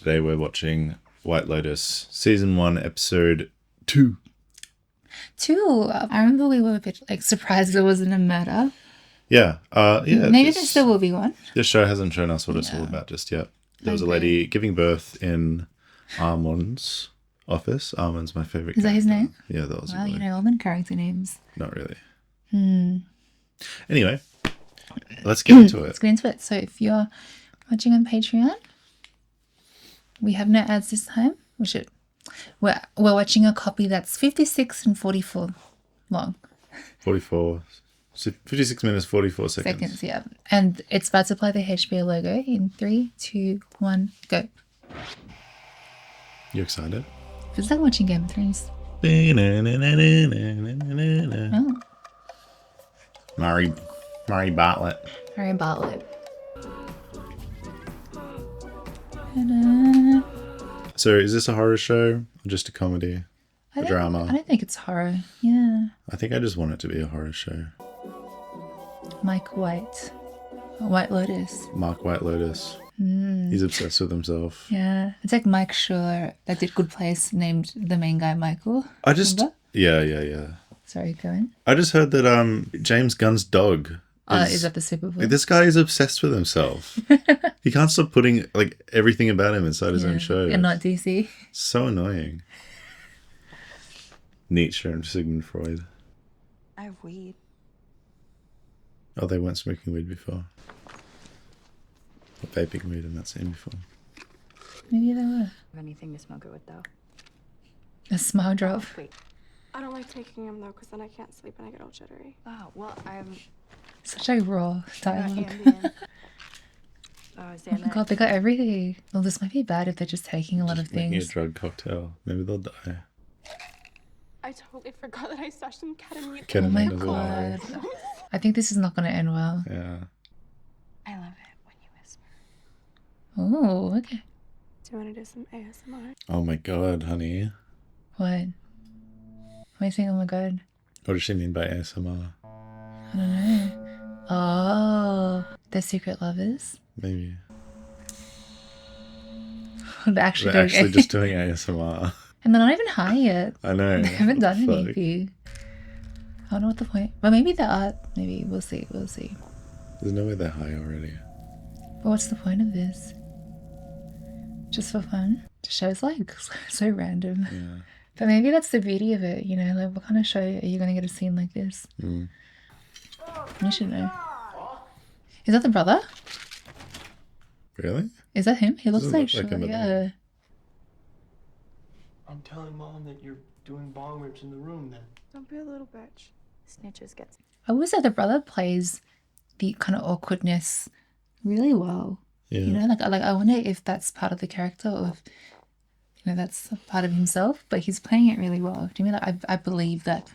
Today we're watching White Lotus, Season 1, Episode 2. I remember we were a bit like surprised there wasn't a murder. Yeah. Maybe there still will be one. This show hasn't shown us what it's all about just yet. There was a lady giving birth in Armand's office. Armand's my favourite Is that his name? Yeah, that was Wow, you know all the character names. Not really. Anyway, let's get into it. Let's get into it. So if you're watching on Patreon, we have no ads this time. We're watching a copy that's 56 and 44 long. 56 minutes, 44 seconds. Yeah. And it's about to play the HBO logo in 3, 2, 1, go. You excited? It's like watching Game of Thrones. Oh. Murray Bartlett. Murray Bartlett. So is this a horror show or just a comedy? A drama? I don't think it's horror. Yeah. I think I just want it to be a horror show. Mike White. White Lotus. Mark White Lotus. He's obsessed with himself. Yeah. It's like Mike Schur that did Good Place named the main guy Michael. Remember? Yeah. Sorry, go on. I just heard that James Gunn's dog is at the Super Bowl. This guy is obsessed with himself. He can't stop putting like everything about him inside his own show. And not DC. So annoying. Nietzsche and Sigmund Freud. I have weed. Oh, they weren't smoking weed before. Or vaping weed in that scene before. Maybe they were. Anything to smoke it with, though. A smile drop. Wait. I don't like taking them, though, because then I can't sleep and I get all jittery. Oh, well, I'm... Such a raw dialogue. Oh, Oh my god, they got everything. Well, this might be bad if they're just taking a lot of Making things. a drug cocktail. Maybe they'll die. I totally forgot that I stashed some ketamine. Oh my Ketamine as well. god. I think this is not going to end well. Yeah. I love it when you whisper. Oh, okay. Do you want to do some ASMR? Oh my god, honey. What? Why are you saying, oh my god? What does she mean by ASMR? I don't know. Oh, they're secret lovers? Maybe. They're actually They're doing actually just doing ASMR. And they're not even high yet. I know. They haven't done Fuck. anything. I don't know what the point. But maybe they are. Maybe we'll see. There's no way they're high already. But what's the point of this? Just for fun? The show's like so random. Yeah. But maybe that's the beauty of it, you know? Like, what kind of show are you going to get a scene like this? You should know. Is that the brother? Really? Is that him? He looks Doesn't like, look like him at yeah. I'm telling Mom that you're doing bong rips in the room then. Don't be a little bitch. Snitches get... I always say the brother plays the kind of awkwardness really well. Yeah. You know, like I wonder if that's part of the character or if, you know, that's a part of himself, but he's playing it really well. Do you mean like I believe that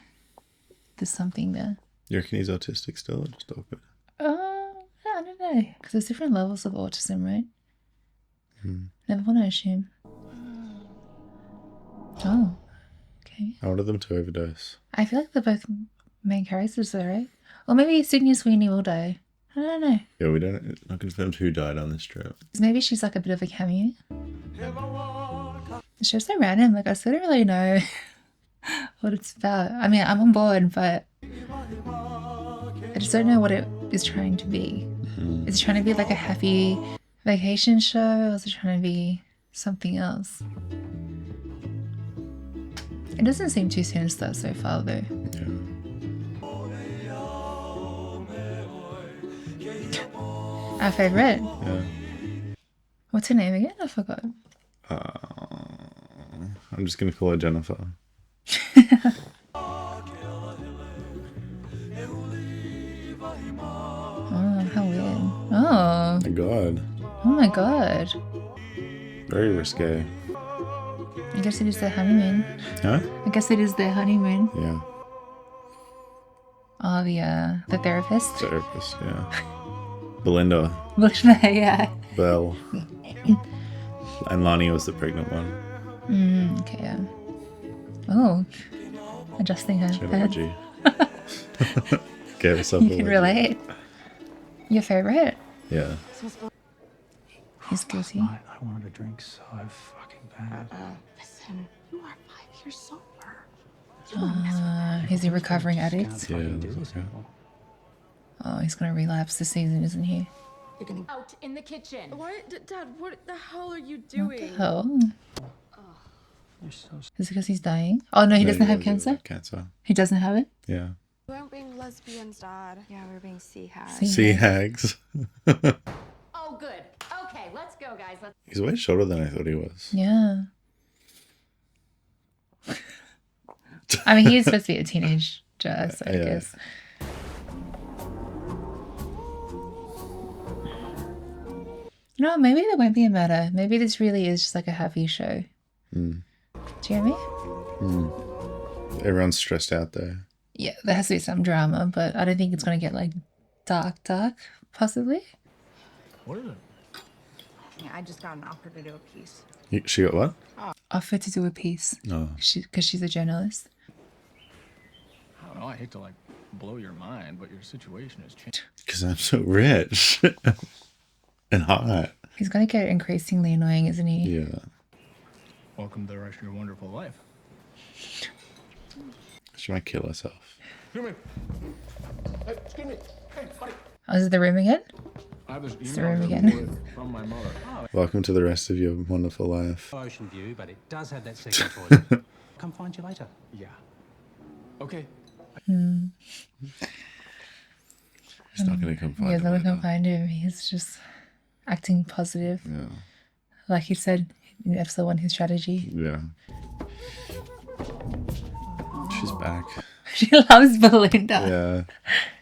there's something there? You reckon he's autistic still or just awkward? I don't know. Because there's different levels of autism, right? Never want to assume. Oh, okay. I wanted them to overdose. I feel like they're both main characters though, right? Or maybe Sydney Sweeney will die. I don't know. Yeah, we don't not confirmed who died on this trip. Maybe she's like a bit of a cameo. The show's so random. Like I still don't really know what it's about. I mean, I'm on board, but I just don't know what it is trying to be. Is it trying to be like a happy vacation show, or is it trying to be something else? It doesn't seem too sinister so far, though. Yeah. Our favourite. Yeah. What's her name again? I forgot. I'm just gonna call her Jennifer. Oh, how weird. Oh. My god. Oh my god. Very risque. I guess it is their honeymoon. Huh? I guess it is their honeymoon. Yeah. Oh, the therapist. Therapist, yeah. Belinda. Yeah. Belle. And Lani was the pregnant one. Okay, yeah. Oh, adjusting her She had head. allergy. Gave herself You can relate. Your favourite? Yeah. He's guilty. Last night, I wanted a drink so fucking bad. Listen, you are 5 years sober. You won't mess with that. He's a recovering Just addict. can't fucking do this okay. anymore. Oh, he's gonna relapse this season, isn't he? You're gonna Out in the kitchen. What? Dad, what the hell are you What doing? the hell? You're so Is it because he's dying? Oh no, he doesn't have cancer. Cancer. He doesn't have it. Yeah. We weren't being lesbians, Dad. Yeah, we're being sea hags. Sea hags. Oh, good. Okay, let's go, guys. Let's. He's way shorter than I thought he was. Yeah. I mean, he is supposed to be a teenager, so I Yeah. guess. No, maybe there won't be a murder. Maybe this really is just like a happy show. Mm. Do you hear me? Everyone's stressed out there. Yeah, there has to be some drama, but I don't think it's going to get like dark, possibly. What is it? Yeah, I just got an offer to do a piece. She got what? Offer to do a piece Oh. because she's a journalist. I don't know. I hate to like blow your mind, but your situation has changed. Because I'm so rich and hot. He's going to get increasingly annoying, isn't he? Yeah. Welcome to the rest of your wonderful life. She might kill herself. Excuse me. Hey, excuse me. Hey, buddy. Oh, is it the room again? I have this the room email again. here from my mother. Welcome to the rest of your wonderful life. Ocean view, but it does have that second toilet. Come find you later. Yeah. Okay. She's not going to come find Yeah, him they'll later. come find him. He's just acting positive. Yeah. Like he said in episode 1, his strategy. Yeah. She's back. She loves Belinda. Yeah.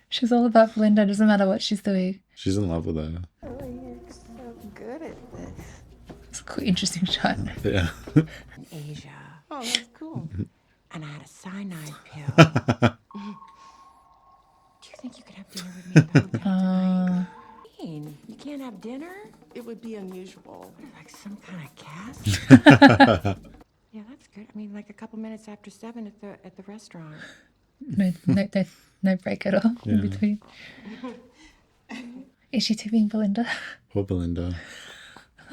She's all about Belinda. Doesn't matter what she's doing. She's in love with her. Oh, you're so good at this. It's a cool, interesting shot. Yeah. Asia, Oh, that's cool. and I had a cyanide pill. Do you think you could have dinner with me in the hotel tonight? Mean, you can't have dinner? It would be unusual. Like some kind of cast? Yeah, that's good. I mean, like a couple minutes after 7 at the restaurant. No break at all in between. Is she tipping Belinda? Poor Belinda.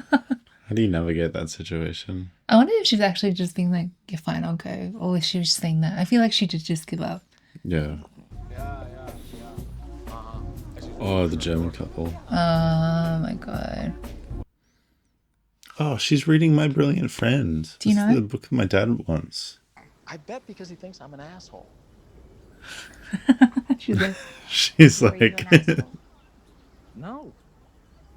How do you navigate that situation? I wonder if she's actually just being like, "Yeah, fine, I'll go," or if she was just saying that. I feel like she did just give up. Yeah. Oh, the German couple. Oh my god. Oh, she's reading My Brilliant Friend. Do you This know is it? the book my dad wants. I bet because he thinks I'm an asshole. She's like, She's Were you like, an asshole? No.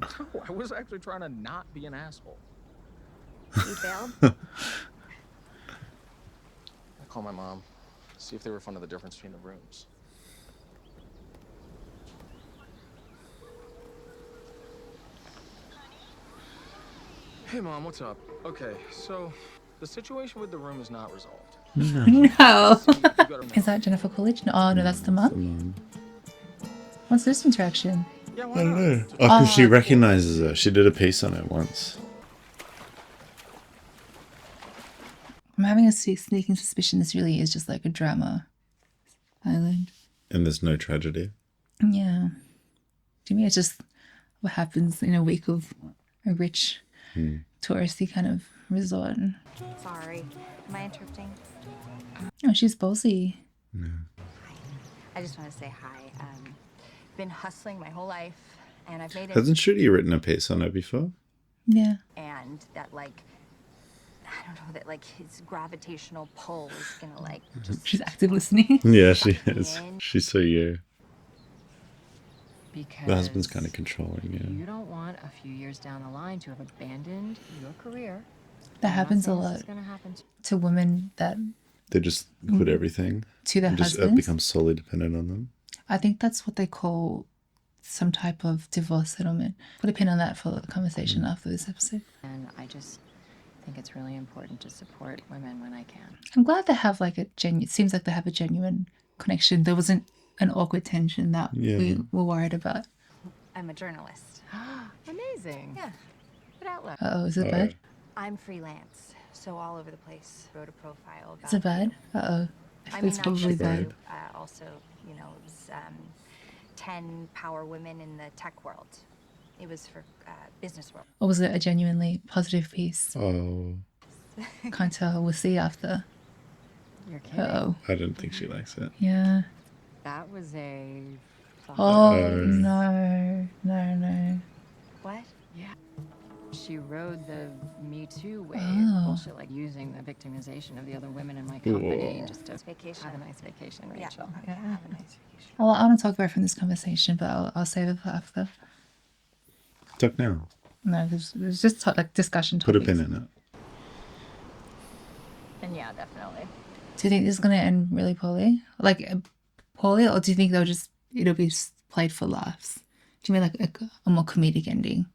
No, I was actually trying to not be an asshole. You failed? I called my mom, see if they were fond of the difference between the rooms. Hey, Mom, what's up? Okay, so the situation with the room is not resolved. no. You gotta Is that Jennifer Coolidge? No, oh no, that's the mum. Mom. What's this interaction? Yeah, I why don't not? know. Oh, because she recognizes her. She did a piece on it once. I'm having a sneaking suspicion this really is just like a drama island. And there's no tragedy. Yeah. To me, it's just what happens in a week of a rich, touristy kind of resort. Sorry. Am I interrupting? Oh, she's ballsy. I just want to say hi. Been hustling my whole life, and I've made it. Hasn't Shruti written a piece on her before? Yeah. And that, like, I don't know, that, like, his gravitational pull is gonna, like, just. She's active listening. Yeah, she is. She's so you. Because The husband's kind of controlling you. you don't want a few years down the line to have abandoned your career. That I'm not happens a saying this lot is gonna happen to to women that They just quit everything. to their And just husbands. become solely dependent on them. I think that's what they call some type of divorce settlement. Put a pin on that for the conversation after this episode. and I just think it's really important to support women when I can. I'm glad they have like a genuine. It seems like they have a genuine connection. There wasn't an awkward tension that we were worried about. I'm a journalist. Amazing. Yeah. What outlet? Oh, is it bad? I'm freelance, so all over the place. Wrote a profile about. Is it bad? Oh, I mean, it's not probably just bad. you, also, you know, it was 10 power women in the tech world. It was for business work. Or was it a genuinely positive piece? Oh, Can't tell. We'll see after. You're kidding. Oh, I didn't think she likes it. yeah. That was a. Oh, no. What? Yeah. She rode the Me Too wave. Oh. Bullshit, like using the victimization of the other women in my company Whoa. just to Vacation. have a nice vacation, Yeah. Rachel. Okay, have a nice vacation. Well, I want to talk about it from this conversation, but I'll save it for after. Talk now. No, there's just like discussion Put a topics. pin in it. And yeah, definitely. Do you think this is going to end really poorly? Like, poorly? Or do you think it'll be played for laughs? Do you mean like a more comedic ending?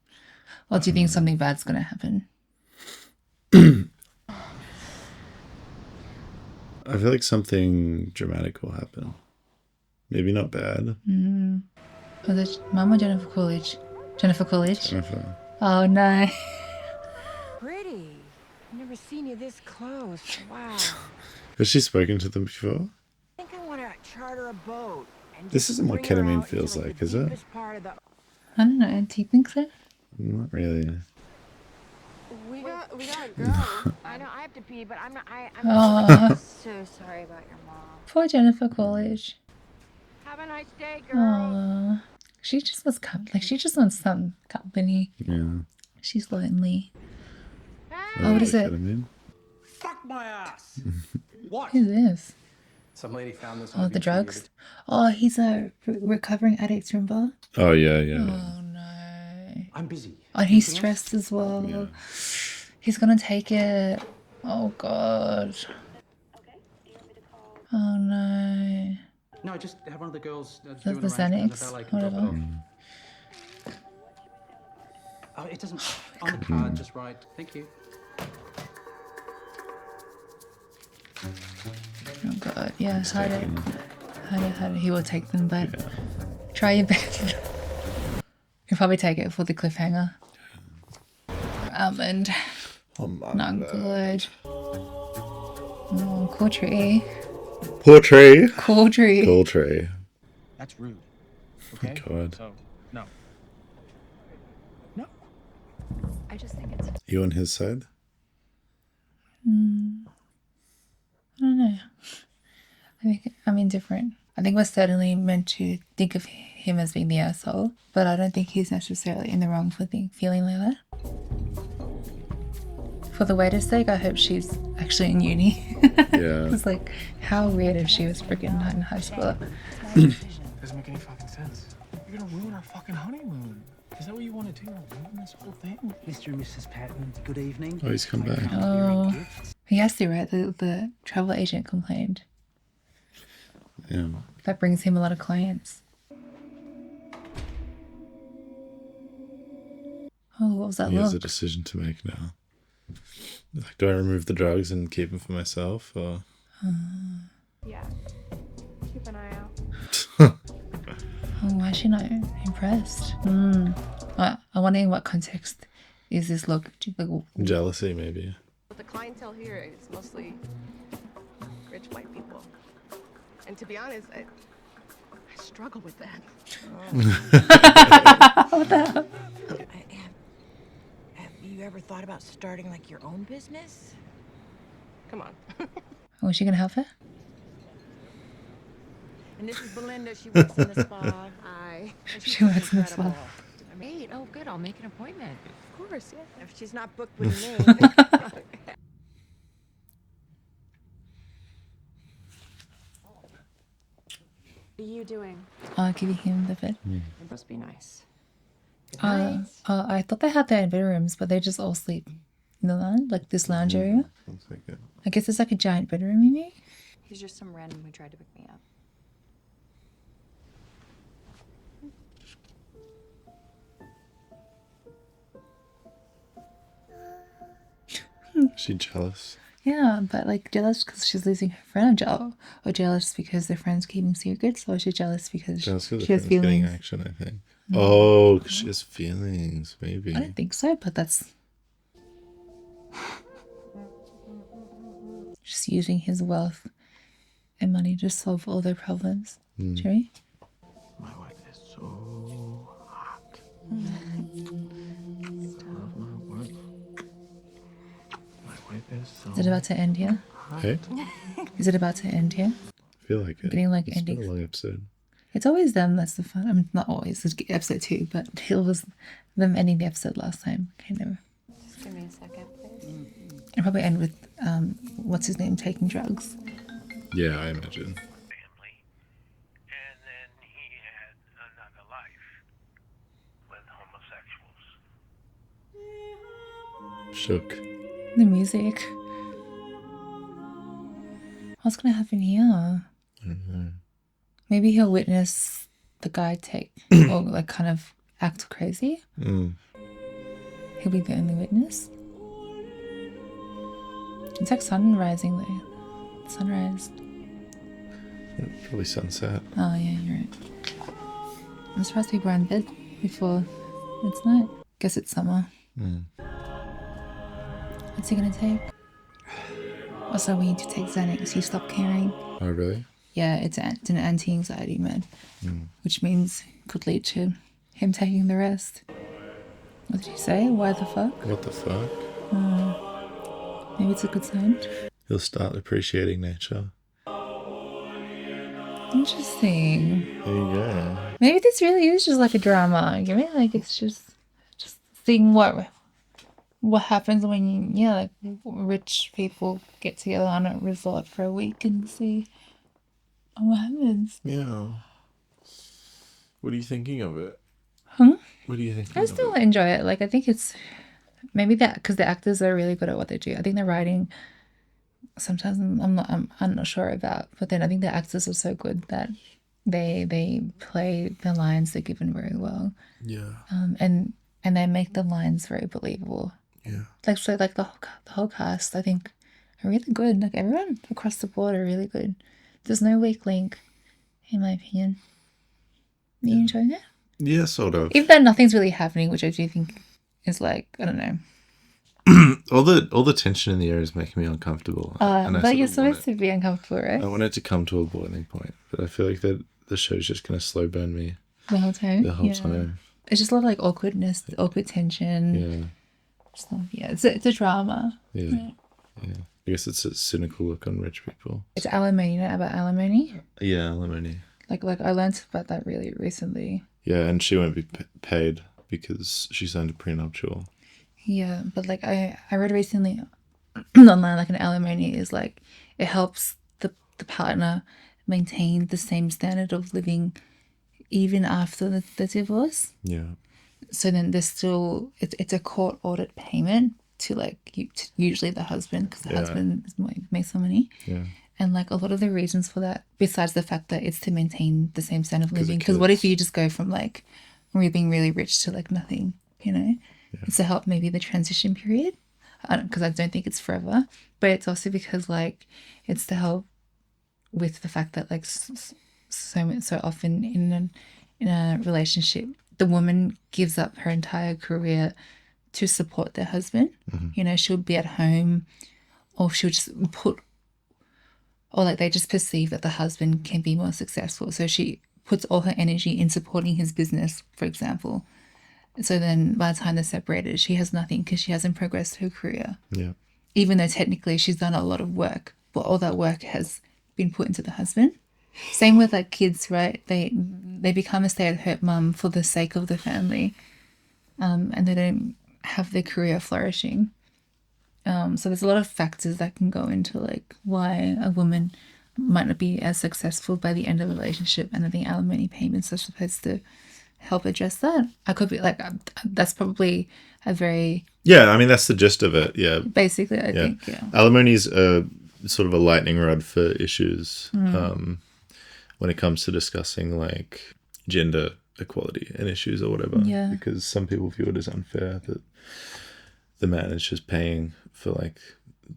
Or do you think something bad's going to happen? I feel like something dramatic will happen. Maybe not bad. Was it Mum or Jennifer Coolidge? Jennifer Coolidge? Jennifer. Oh, no. Pretty. I've never seen you this close. Wow. Has she spoken to them before? I think I want to charter a boat. And This just isn't what bring her ketamine out feels into, like, the is it? deepest part of the... I don't know. Do you think so? Not really. We gotta go. I know I have to pee, but I'm not. I'm Oh, So sorry about your mom. poor Jennifer Coolidge. Have a nice day, girl. Oh, she just wants some company. Yeah. She's lonely. Hey, Oh, what is it? Ketamine? Fuck my ass! What? Who's this? Some lady found this. Oh, the drugs. Oh, he's a recovering addict, remember? Oh, yeah. Oh no. I'm busy. Oh, he's stressed as well. Yeah. He's gonna take it. Oh god. Oh no. No, just have one of the girls do The an arrangement and the Xanax, valet can drop it whatever. off. Oh, it doesn't. On the card, just right. Thank you. Oh god. Yeah, hide it. Hide it. He will take them, but try your best. He'll probably take it for the cliffhanger. Almond. Oh, my Not God. good. Oh, cool tree. Poor tree. Cool tree. Cool tree. That's rude. Okay? God. So, no. No. I just think it's You on his side? I don't know. I'm indifferent. I think we're certainly meant to think of him as being the asshole, but I don't think he's necessarily in the wrong for feeling like that. For the waiter's sake, I hope she's actually in uni. Yeah. It's like, how weird if she was freaking not in high school. Doesn't make any fucking sense. You're gonna ruin our fucking honeymoon. Is that what you want to do? Ruin this whole thing? Mr. and Mrs. Patton, good evening. Oh, he's come back. Oh, he has to, right? The travel agent complained. Yeah. That brings him a lot of clients. Oh, what was that He has a look? decision to make now. Like, do I remove the drugs and keep them for myself, or? Yeah. Keep an eye out. Oh, why is she not impressed? I'm wondering what context is this look? Like, Jealousy, maybe. But the clientele here is mostly rich white people. And to be honest, I struggle with that. Have you ever thought about starting like your own business? Come on. Oh, is she gonna help her? And this is Belinda. She works in the spa. I, She works in the spa. great. Oh, good. I'll make an appointment. of course, yeah. If she's not booked with me. What are you doing? Giving him the bed. It must be nice. I thought they had their own bedrooms, but they just all sleep in the lounge, like this lounge area. Sounds like it. I guess it's like a giant bedroom, maybe. He's just some random who tried to pick me up. She jealous? Yeah, but like jealous because she's losing her friend, or jealous because their friend's keeping secrets, or is she jealous because Jealous because she the has friend's getting feelings? action, I think. Oh, 'cause she has feelings, maybe. I don't think so, but that's just using his wealth and money to solve all their problems. Jerry? My wife is so hot. It is so Is it about to end here? Hey, Is it about to end here? I feel like it. Getting like It's been endings. a long episode. It's always them that's the fun. I mean, not always. It's episode 2, but it was them ending the episode last time. Kind of. Just give me a second, please. I'll probably end with what's his name taking drugs. Yeah, I imagine. family, and then he had another life with homosexuals. Shook. The music. What's gonna happen here? I don't know. Maybe he'll witness the guy take or like kind of act crazy. Mm. He'll be the only witness. It's like sun rising though. Sunrise. Probably sunset. Oh yeah, you're right. I'm surprised people are in bed before it's night. Guess it's summer. Mm. What's he gonna take? Also, we need to take Xanax. You stop caring. Oh, really? Yeah, it's an anti-anxiety med, Mm. which means could lead to him taking the rest. What did he say? Why the fuck? What the fuck? Maybe it's a good sign. He'll start appreciating nature. Interesting. There you go. Maybe this really is just like a drama. You mean like it's just seeing what happens when like rich people get together on a resort for a week and see what happens. Yeah. What are you thinking of it? Huh? What are you thinking I of still it? enjoy it. Like I think it's maybe that because the actors are really good at what they do. I think the writing sometimes I'm not sure about, but then I think the actors are so good that they play the lines they're given very well. Yeah. And they make the lines very believable. Yeah. Like so, like the whole cast, I think, are really good. Like everyone across the board are really good. There's no weak link, in my opinion. Are you enjoying it? Yeah, sort of. Even though nothing's really happening, which I do think is like I don't know. All the tension in the air is making me uncomfortable. And I But sort you're of supposed to be uncomfortable, right? I want it to come to a boiling point, but I feel like that the show's just going to slow burn me The whole time. the whole Yeah. time. It's just a lot of like awkwardness, awkward tension. Yeah. Stuff. Yeah, it's a drama. Yeah. Yeah. I guess it's a cynical look on rich people. It's alimony, you know about alimony? Yeah, alimony. Like I learned about that really recently. Yeah, and she won't be paid because she signed a prenuptial. Yeah, but like I read recently online, like an alimony is like it helps the partner maintain the same standard of living even after the divorce. Yeah. So then there's still it's a court ordered payment to like usually the husband because the husband makes the money. Yeah. And like a lot of the reasons for that, besides the fact that it's to maintain the same standard of 'Cause of living, because what if kids. you just go from like being really rich to like nothing, you know? Yeah. It's to help maybe the transition period, because I don't think it's forever, but it's also because like it's to help with the fact that like so often in a relationship, the woman gives up her entire career to support their husband. Mm-hmm. You know, she'll be at home, or she'll just or like they just perceive that the husband can be more successful. So she puts all her energy in supporting his business, for example. So then by the time they're separated, she has nothing because she hasn't progressed her career. Yeah. Even though technically she's done a lot of work, but all that work has been put into the husband. Same with like kids, right? They become a stay-at-home mum for the sake of the family, and they don't have their career flourishing. So there's a lot of factors that can go into like why a woman might not be as successful by the end of a relationship, and I think alimony payments are supposed to help address that. I could be like that's probably a very Yeah, I mean that's the gist of it. Yeah. basically I think Alimony's sort of a lightning rod for issues when it comes to discussing like gender equality and issues or whatever. Yeah. Because some people view it as unfair that the man is just paying for like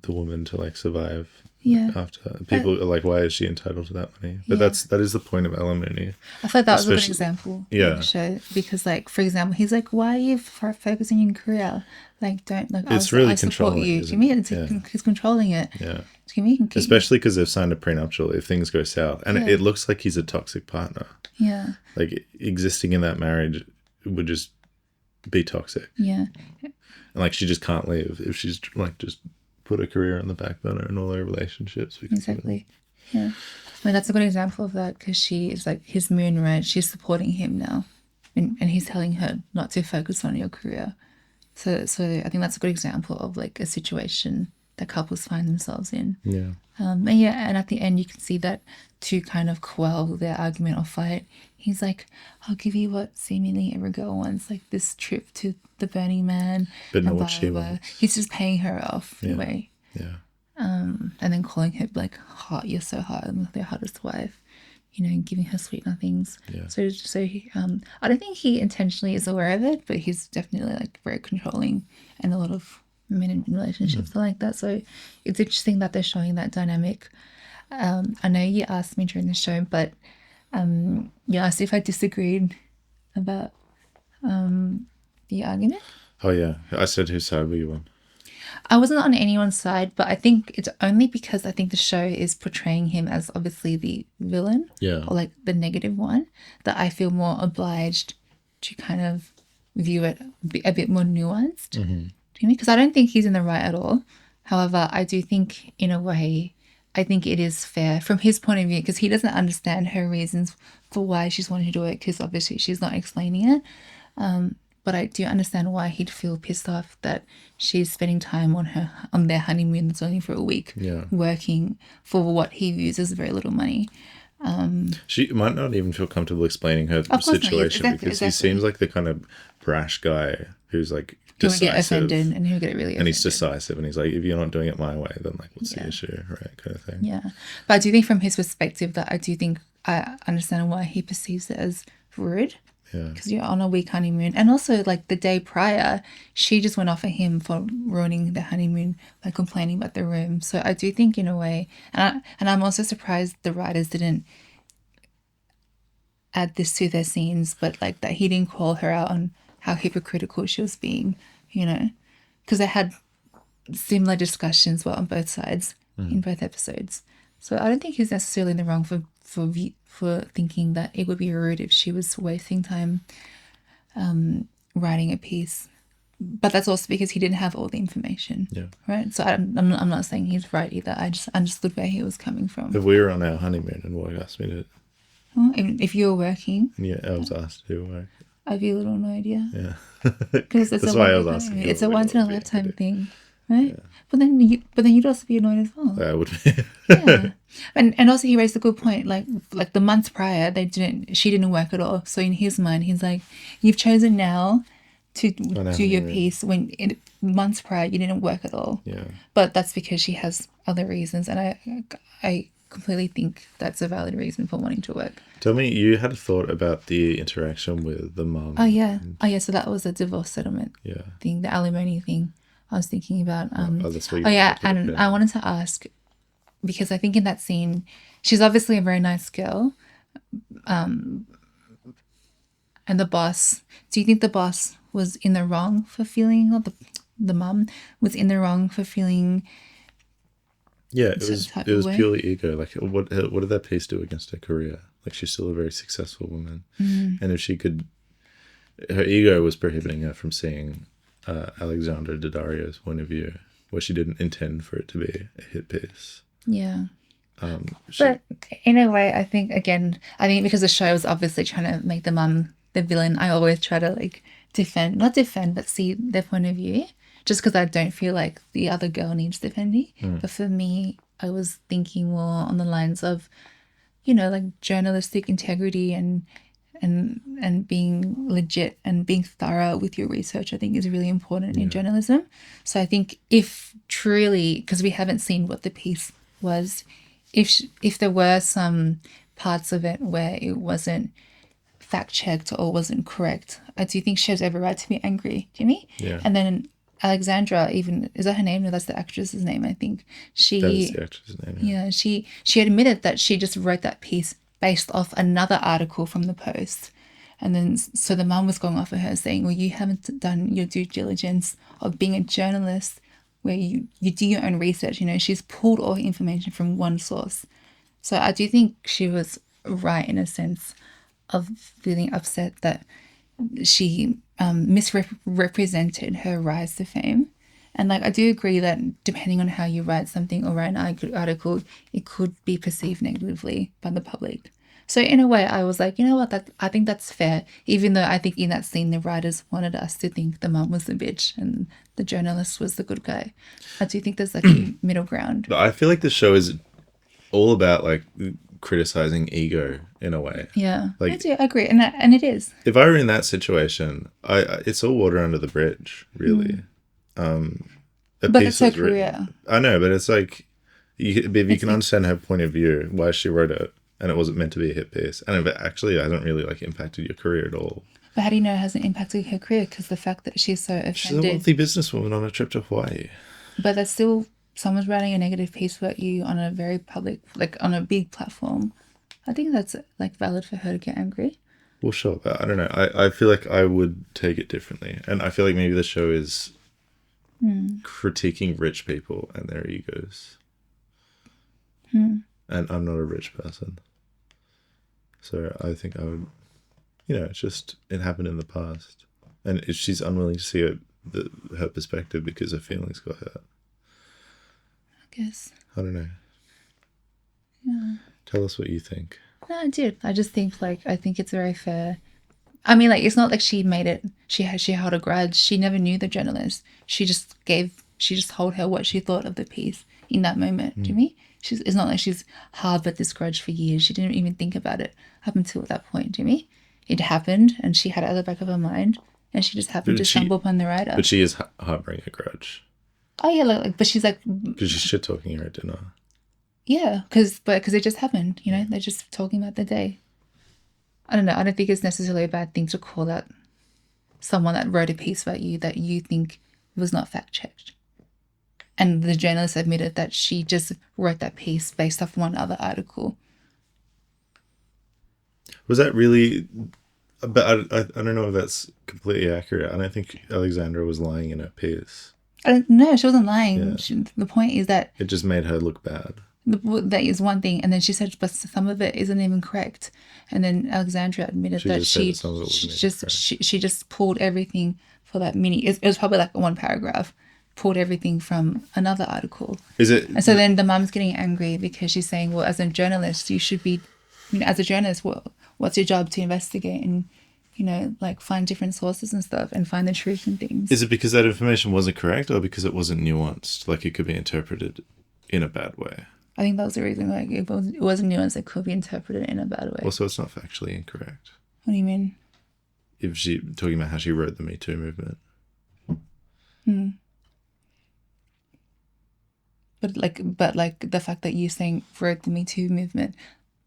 the woman to like survive. Yeah. After people are like, why is she entitled to that money? But that is the point of alimony. I thought that was a good Especially- example. Yeah. Of the show because, like, for example, he's like, "Why are you focusing on your career? Like, don't like." It's really I support controlling, you. isn't To me, it? it's Yeah. he's controlling it. Yeah. To me, he can keep. Especially because they've signed a prenuptial. If things go south, and Yeah. it looks like he's a toxic partner. Yeah. Like existing in that marriage would just be toxic. Yeah. And like she just can't leave if she's like just put a career on the back burner in all their relationships. Exactly. Yeah. I mean, that's a good example of that because she is like his moon, right? She's supporting him now. And he's telling her not to focus on your career. So I think that's a good example of like a situation that couples find themselves in. Yeah. And at the end you can see that to kind of quell their argument or fight, he's like, I'll give you what seemingly every girl wants, like this trip to the Burning Man. But not and what she wants. He's just paying her off in a way. Yeah. And then calling her like hot, you're so hot, and their hottest wife, you know, giving her sweet nothings. Yeah. So he, I don't think he intentionally is aware of it, but he's definitely like very controlling, and a lot of men in relationships are like that. So it's interesting that they're showing that dynamic. I know you asked me during the show, but you asked if I disagreed about the argument. Oh yeah, I said whose side were you on? I wasn't on anyone's side, but I think it's only because I think the show is portraying him as obviously the villain, Yeah. or like the negative one, that I feel more obliged to kind of view it a bit more nuanced. Do you know? Because I don't think he's in the right at all. However, I do think in a way, I think it is fair from his point of view, because he doesn't understand her reasons for why she's wanting to do it, because obviously she's not explaining it. But I do understand why he'd feel pissed off that she's spending time on their honeymoon that's only for a week, working for what he views as very little money. She might not even feel comfortable explaining her Of course not, situation exactly. he seems like the kind of brash guy who's like He'll decisive. get offended, and he'll get really offended. And he's decisive, and he's like, if you're not doing it my way, then like, what's the issue, right? Kind of thing. Yeah, but I do think from his perspective that I understand why he perceives it as rude. Yeah. Because you're on a week honeymoon. And also, like, the day prior, she just went off at him for ruining the honeymoon by complaining about the room. So I do think, in a way, and I'm also surprised the writers didn't add this to their scenes, but, like, that he didn't call her out on how hypocritical she was being, you know? Because they had similar discussions, on both sides in both episodes. So I don't think he's necessarily in the wrong for thinking that it would be rude if she was wasting time writing a piece. But that's also because he didn't have all the information. Yeah. Right? So I'm not saying he's right either. I just understood where he was coming from. If we were on our honeymoon and work asked me to... If you were working... Yeah, I was asked to work. I'd be a little annoyed, yeah. Yeah. Because that's why I was asking. It's a once-in-a-lifetime thing. Right? Yeah. But then you'd also be annoyed as well. I would be. Yeah. And also he raised a good point. Like the months prior, she didn't work at all. So in his mind, he's like, you've chosen now to do your piece when months prior you didn't work at all. Yeah. But that's because she has other reasons, and I completely think that's a valid reason for wanting to work. Tell me, you had a thought about the interaction with the mum. Oh yeah. So that was a divorce settlement thing, the alimony thing. I was thinking about. And I wanted to ask, because I think in that scene, she's obviously a very nice girl. And the boss, do you think the boss was in the wrong for feeling, or the mum was in the wrong for feeling? Yeah, it was purely ego. Like, what did that piece do against her career? Like, she's still a very successful woman. And if she could, her ego was prohibiting her from seeing Alexandra Daddario's point of view, where she didn't intend for it to be a hit piece. Yeah. But in a way, I think because the show was obviously trying to make the mum the villain, I always try to like not defend, but see their point of view, just because I don't feel like the other girl needs defending. But for me, I was thinking more on the lines of, like journalistic integrity and being legit and being thorough with your research, I think is really important in journalism. So I think if truly, because we haven't seen what the piece was, if there were some parts of it where it wasn't fact-checked or wasn't correct, I do think she has every right to be angry. Do you mean? Yeah. And then Alexandra, even, is that her name? No, that's the actress's name, I think. That is the actress's name. Yeah, she admitted that she just wrote that piece based off another article from the Post. And then, so the mum was going off at her saying, well, you haven't done your due diligence of being a journalist where you do your own research. She's pulled all the information from one source. So I do think she was right in a sense of feeling upset that she misrepresented her rise to fame And like I do agree that depending on how you write something or write an article, it could be perceived negatively by the public. So in a way, I was like, you know what, I think that's fair, even though I think in that scene the writers wanted us to think the mum was the bitch and the journalist was the good guy. I do think there's like a middle ground. But I feel like the show is all about like criticizing ego in a way. Yeah, like, I do agree, and it is. If I were in that situation, it's all water under the bridge, really. But it's her career. I know, but it's like if you can understand her point of view, why she wrote it. And it wasn't meant to be a hit piece. And it actually hasn't really like impacted your career at all. But how do you know it hasn't impacted her career? Because the fact that she's so offended. She's a wealthy businesswoman on a trip to Hawaii. But that's still, someone's writing a negative piece about you on a very public, like on a big platform. I think that's like valid for her to get angry. Well, sure. But I don't know. I feel like I would take it differently. And I feel like maybe the show is critiquing rich people and their egos. And I'm not a rich person. So I think I would, it's just, it happened in the past. And if she's unwilling to see her perspective because her feelings got hurt. I guess. I don't know. Yeah. Tell us what you think. No, I did. I just think I think it's very fair. I mean, like, it's not like she made it, she held a grudge. She never knew the journalist. She just told her what she thought of the piece in that moment. Do you mean? It's not like she's harbored this grudge for years. She didn't even think about it up until that point, do you mean? It happened and she had it at the back of her mind and she just happened to stumble upon the writer. But she is harboring a grudge. Oh, yeah, but she's like... Because she's shit-talking her at dinner. Yeah, because it just happened, They're just talking about the day. I don't know. I don't think it's necessarily a bad thing to call out someone that wrote a piece about you that you think was not fact-checked. And the journalist admitted that she just wrote that piece based off one other article. Was that really... But I don't know if that's completely accurate. I don't think Alexandra was lying in her piece. No, she wasn't lying. Yeah. The point is that... It just made her look bad. That is one thing. And then she said, but some of it isn't even correct. And then Alexandra admitted that she just pulled everything for that mini... It was probably like one paragraph. Pulled everything from another article. Is it? And so then the mum's getting angry because she's saying, well, as a journalist, you should be... as a journalist, what's your job? To investigate and... like find different sources and stuff and find the truth in things. Is it because that information wasn't correct or because it wasn't nuanced? Like it could be interpreted in a bad way? I think that was the reason. Like it wasn't nuanced, it could be interpreted in a bad way. Also, it's not factually incorrect. What do you mean? If she talking about how she wrote the Me Too movement. But the fact that you're saying wrote the Me Too movement,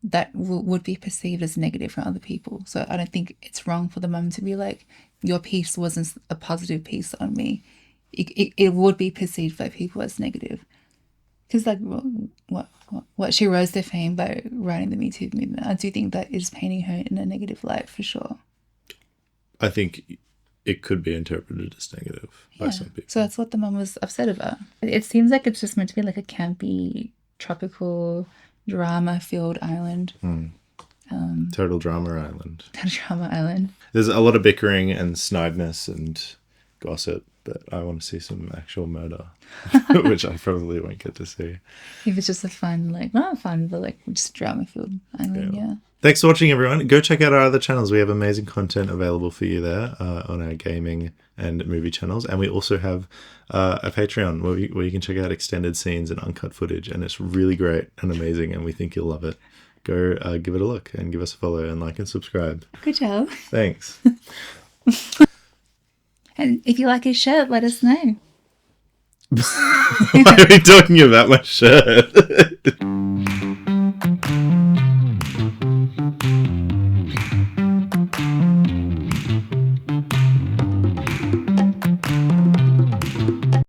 that would be perceived as negative from other people. So I don't think it's wrong for the mum to be like, your piece wasn't a positive piece on me. It would be perceived by people as negative. Because like what she rose to fame by writing the Me Too movement, I do think that is painting her in a negative light for sure. I think it could be interpreted as negative by some people. So that's what the mum was upset about. It seems like it's just meant to be like a campy, tropical, drama-filled island. Total drama island. Total drama island. There's a lot of bickering and snideness and gossip, but I want to see some actual murder, which I probably won't get to see. If it's just a fun, like, not fun, but like just drama-filled island, yeah. Thanks for watching, everyone. Go check out our other channels. We have amazing content available for you there on our gaming and movie channels. And we also have a Patreon where you can check out extended scenes and uncut footage. And it's really great and amazing. And we think you'll love it. Go give it a look and give us a follow and like and subscribe. Good job. Thanks. And if you like his shirt, let us know. Why are we talking about my shirt?